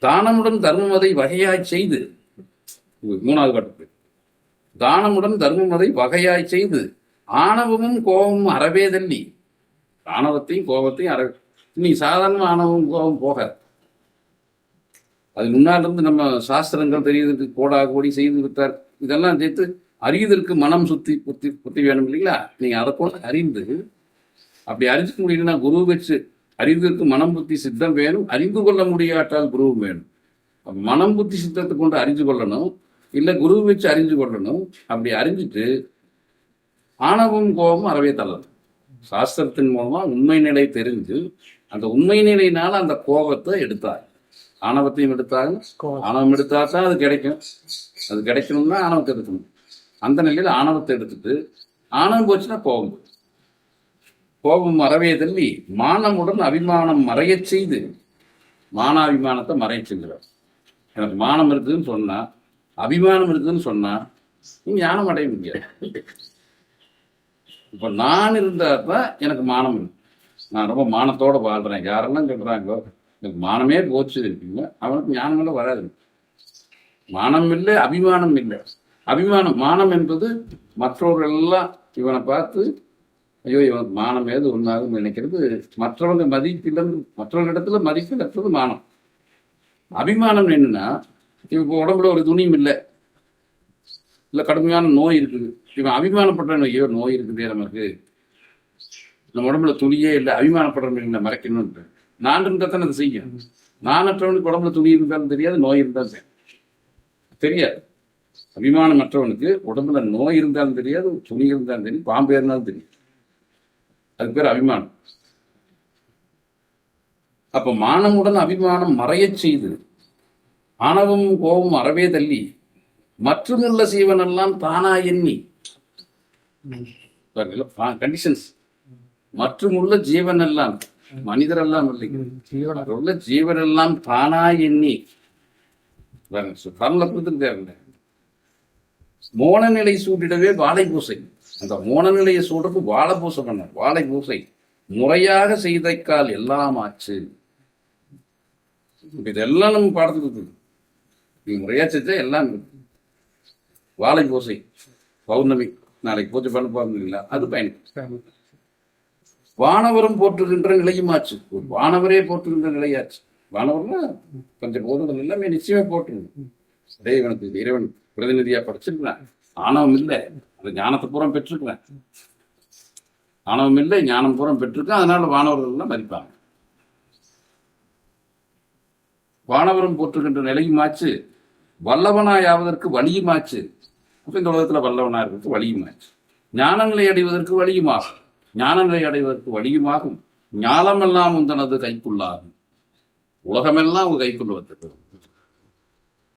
தானமுடன் தர்மம் அதை வகையாய் செய்து, மூணாவது பாட்டு, தானமுடன் தர்மம் அதை வகையாய் செய்து ஆணவமும் கோபமும் அறவே தள்ளி, ஆணவத்தையும் கோபத்தையும் அறவே, நீ சாதாரண ஆணவம் கோபம் போகாது. அது முன்னால் இருந்து நம்ம சாஸ்திரங்கள் தெரியுது, கோடா கோடி செய்து விட்டார், இதெல்லாம் சேர்த்து அறிவதற்கு மனம் சுத்தி புத்தி வேணும் இல்லைங்களா? நீங்க அதை கூட அறிந்து, அப்படி அறிஞ்சிக்க முடியலன்னா குரு வச்சு அறிவதற்கு மனம் புத்தி சித்தம் வேணும். அறிந்து கொள்ள முடியாட்டால் குருவும் வேணும். மனம் புத்தி சித்தத்தை கொண்டு அறிஞ்சு கொள்ளணும், இல்லை குரு வச்சு அறிஞ்சு கொள்ளணும். அப்படி அறிஞ்சிட்டு ஆணவம் கோபம் அறவே தள்ளணும். சாஸ்திரத்தின் மூலமா உண்மை நிலை தெரிஞ்சு அந்த உண்மை நிலையினால அந்த கோபத்தை எடுத்தாங்க. ஆணவத்தையும் எடுத்தாங்க. ஆணவம் எடுத்தா தான் அது கிடைக்கும். அது கிடைக்கணும்னா ஆணவத்தை எடுக்கணும். அந்த நிலையில் ஆணவத்தை எடுத்துட்டு, ஆணவம் போச்சுன்னா கோபம், கோபம் மறவே தள்ளி மானமுடன் அபிமானம் மறைய செய்து, மானாபிமானத்தை மறைய செஞ்சிடும். எனக்கு மானம் இருக்குதுன்னு சொன்னா, அபிமானம் இருக்குதுன்னு சொன்னா நீங்க ஞானம் அடைய முடியாது. இப்ப நான் இருந்தா தான் எனக்கு மானம் இருக்கு. நான் ரொம்ப மானத்தோட வாழ்றேன். யாரெல்லாம் சொல்றாங்க எனக்கு மானமே போச்சு இருக்கீங்க, அவனுக்கு ஞானமெல்லாம் வராது. மானம் இல்லை, அபிமானம் இல்லை. அபிமானம், மானம் என்பது மற்றவர்கள் எல்லாம் இவனை பார்த்து ஐயோ இவனுக்கு மானம் ஏது ஒன்றாகும் நினைக்கிறது, மற்றவங்க மதிப்பிலிருந்து மற்றவர்களிடத்துல மதிப்பில் மானம். அபிமானம் என்னன்னா, இப்போ உடம்புல ஒரு துணியும் இல்லை, இல்லை கடுமையான நோய் இருக்குது, இவன் அபிமானப்படுறவன் ஐயோ நோய் இருக்குது நமக்கு, நம்ம உடம்புல துணியே இல்லை, அபிமானப்படுறவன் மறைக்கணும்னு. நான் இருந்தால் தானே அதை செய்யும். நானற்றவனுக்கு உடம்புல துணி இருந்தாலும் தெரியாது, நோய் இருந்தாலும் தெரியாது. அபிமானமற்றவனுக்கு உடம்புல நோய் இருந்தாலும் தெரியாது, துணி இருந்தாலும் தெரியும், பாம்பு இருந்தாலும் தெரியும். அதுக்கு பேர் அபிமானம். அப்ப மானமுடன் அபிமானம் மறைய செய்து ஆணவம் கோபம் அறவே தள்ளி மற்றுமுள்ள சீவனெல்லாம் தானா எண்ணி, கண்டிஷன்ஸ், மற்றுமுள்ள ஜீவன் எல்லாம், மனிதரெல்லாம் இல்லைங்க, ஜீவன் எல்லாம் தானா எண்ணி தேவை. மோன நிலை சூட்டிடவே வாழை பூசை, அந்த மோன நிலையை சூடுறது வாழை பூசை பண்ண, வாழை பூசை முறையாக செய்தைக்கால் எல்லாம் ஆச்சு. இதெல்லாம் நம்ம பாடத்துக்கு இருக்குது. நீ முறையா செஞ்சா எல்லாம் வாழை பூசை. பௌர்ணமி நாளைக்கு பூஜை பண்ண போறீங்களா, அது பயன். வானவரும் போற்றுகின்ற நிலையுமாச்சு, ஒரு வானவரே போற்றுகின்ற நிலையாச்சு. வானவர்னா கொஞ்சம் போதுங்கள் எல்லாமே நிச்சயமே போட்டுருங்க. இவனுக்கு இறைவன் பிரதிநிதியா படிச்சிருக்கிறேன், ஆணவம் இல்லை, அந்த ஞானத்தை பூரம் பெற்றிருக்கிறேன், ஆணவம் இல்லை ஞானம் பூரம் பெற்றிருக்கேன், அதனால வானவர்கள் மதிப்பாங்க. வானவரும் போற்றுகின்ற நிலையுமாச்சு, வல்லவனாயாவதற்கு வழியுமாச்சு. அப்ப இந்த உலகத்துல வல்லவனா இருக்கிறதுக்கு வழியுமாச்சு. ஞான நிலை அடைவதற்கு வழியுமாகும், ஞான நிலை அடைவதற்கு வழியுமாகும். ஞானமெல்லாம் உந்தனது கைக்குள்ளாகும், உலகமெல்லாம் உங்க கைக்குள்ள வந்துட்டு